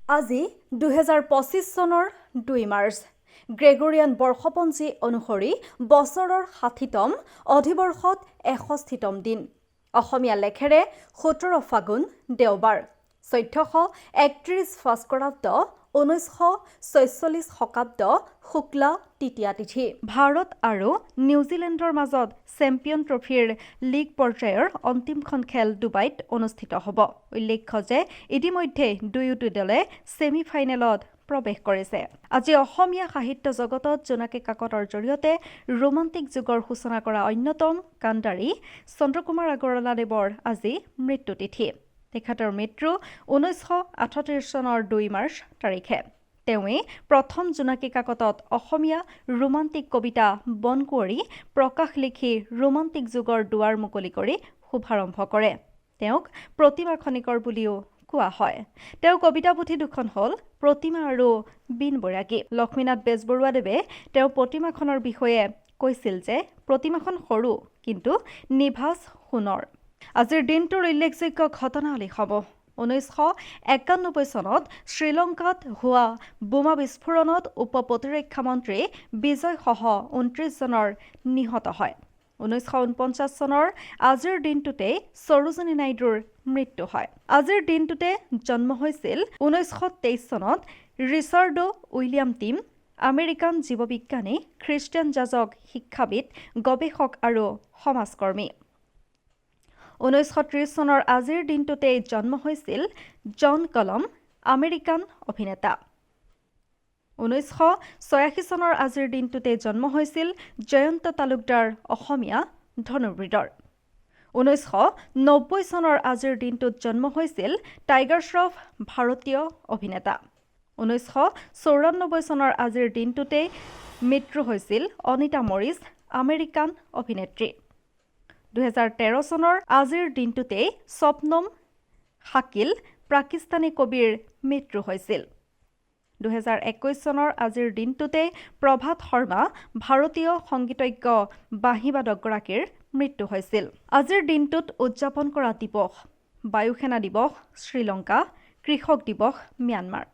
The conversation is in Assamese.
আজি 2025 চনৰ 2 মাৰ্চ গ্ৰেগৰিয়ান বৰ্ষপঞ্জী অনুসৰি বছৰৰ 60তম অধিবৰ্ষত 61তম দিন অসমীয়া লেখেৰে 17 ফাগুন দেওবাৰ 1431 ফাস্কৰাব্দ 1946 শকাব্দ শুক্লা তৃতীয়া তিথি ভাৰত আৰু নিউজিলেণ্ডৰ মাজত চেম্পিয়ন ট্ৰফিৰ লীগ পৰ্যায়ৰ অন্তিমখন খেল ডুবাইত অনুষ্ঠিত হ'ব। উল্লেখ্য যে ইতিমধ্যে দুয়োটা দলে ছেমি ফাইনেলত প্ৰৱেশ কৰিছে। আজি অসমীয়া সাহিত্য জগতত জোনাকী কাকতৰ জৰিয়তে ৰোমান্টিক যুগৰ সূচনা কৰা অন্যতম কাণ্ডাৰী চন্দ্ৰকুমাৰ আগৰৱালাদেৱৰ আজি মৃত্যু তিথি। তেখেতৰ মৃত্যু 1938 চনৰ 2 মাৰ্চ তাৰিখে। তেওঁৱেই প্ৰথম জোনাকী কাকতত অসমীয়া ৰোমান্টিক কবিতা বনকুঁৱৰী প্ৰকাশ লিখি ৰোমান্টিক যুগৰ দুৱাৰ মুকলি কৰি শুভাৰম্ভ কৰে। তেওঁক প্ৰতিমা খনিকৰ বুলিও কোৱা হয়। তেওঁ কবিতা পুথি দুখন হ'ল প্ৰতিমা আৰু বিন বৈৰাগী। লক্ষ্মীনাথ বেজবৰুৱাদেৱে তেওঁ প্ৰতিমাখনৰ বিষয়ে কৈছিল যে প্ৰতিমাখন সৰু কিন্তু নিভাঁজ সোণৰ। আজিৰ দিনটোৰ উল্লেখযোগ্য ঘটনাৱলীসমূহ 1991 চনত শ্ৰীলংকাত হোৱা বোমা বিস্ফোৰণত উপ প্ৰতিৰক্ষা মন্ত্ৰী বিজয়সহ 29 জনৰ নিহত হয়। 1949 চনৰ আজিৰ দিনটোতেই সৰোজিনী নাইডুৰ মৃত্যু হয়। আজিৰ দিনটোতে জন্ম হৈছিল 1923 চনত ৰিচাৰ্ডো উইলিয়াম টিম, আমেৰিকান জীৱবিজ্ঞানী, খ্ৰীষ্টিয়ান যাজক, শিক্ষাবিদ, গৱেষক আৰু সমাজকৰ্মী। 1930 চনৰ আজিৰ দিনটোতেই জন্ম হৈছিল জন কলম, আমেৰিকান অভিনেতা। 1986 চনৰ আজিৰ দিনটোতেই জন্ম হৈছিল জয়ন্ত তালুকদাৰ, অসমীয়া ধনুৰ্বিদৰ। 1990 চনৰ আজিৰ দিনটোত জন্ম হৈছিল টাইগাৰ শ্ৰফ, ভাৰতীয় অভিনেতা। 1994 চনৰ আজিৰ দিনটোতেই মৃত্যু হৈছিল অনিতা মৰিছ, আমেৰিকান অভিনেত্ৰী। 2013 চনৰ আজিৰ দিনটোতেই স্বপ্নম শাকিল, পাকিস্তানী কবিৰ মৃত্যু হৈছিল। 2021 চনৰ আজিৰ দিনটোতেই প্ৰভাত শৰ্মা, ভাৰতীয় সংগীতজ্ঞ বাঁহীবাদকগৰাকীৰ মৃত্যু হৈছিল। আজিৰ দিনটোত উদযাপন কৰা দিৱস: বায়ুসেনা দিৱস শ্ৰীলংকা, কৃষক দিৱস ম্যানমাৰ।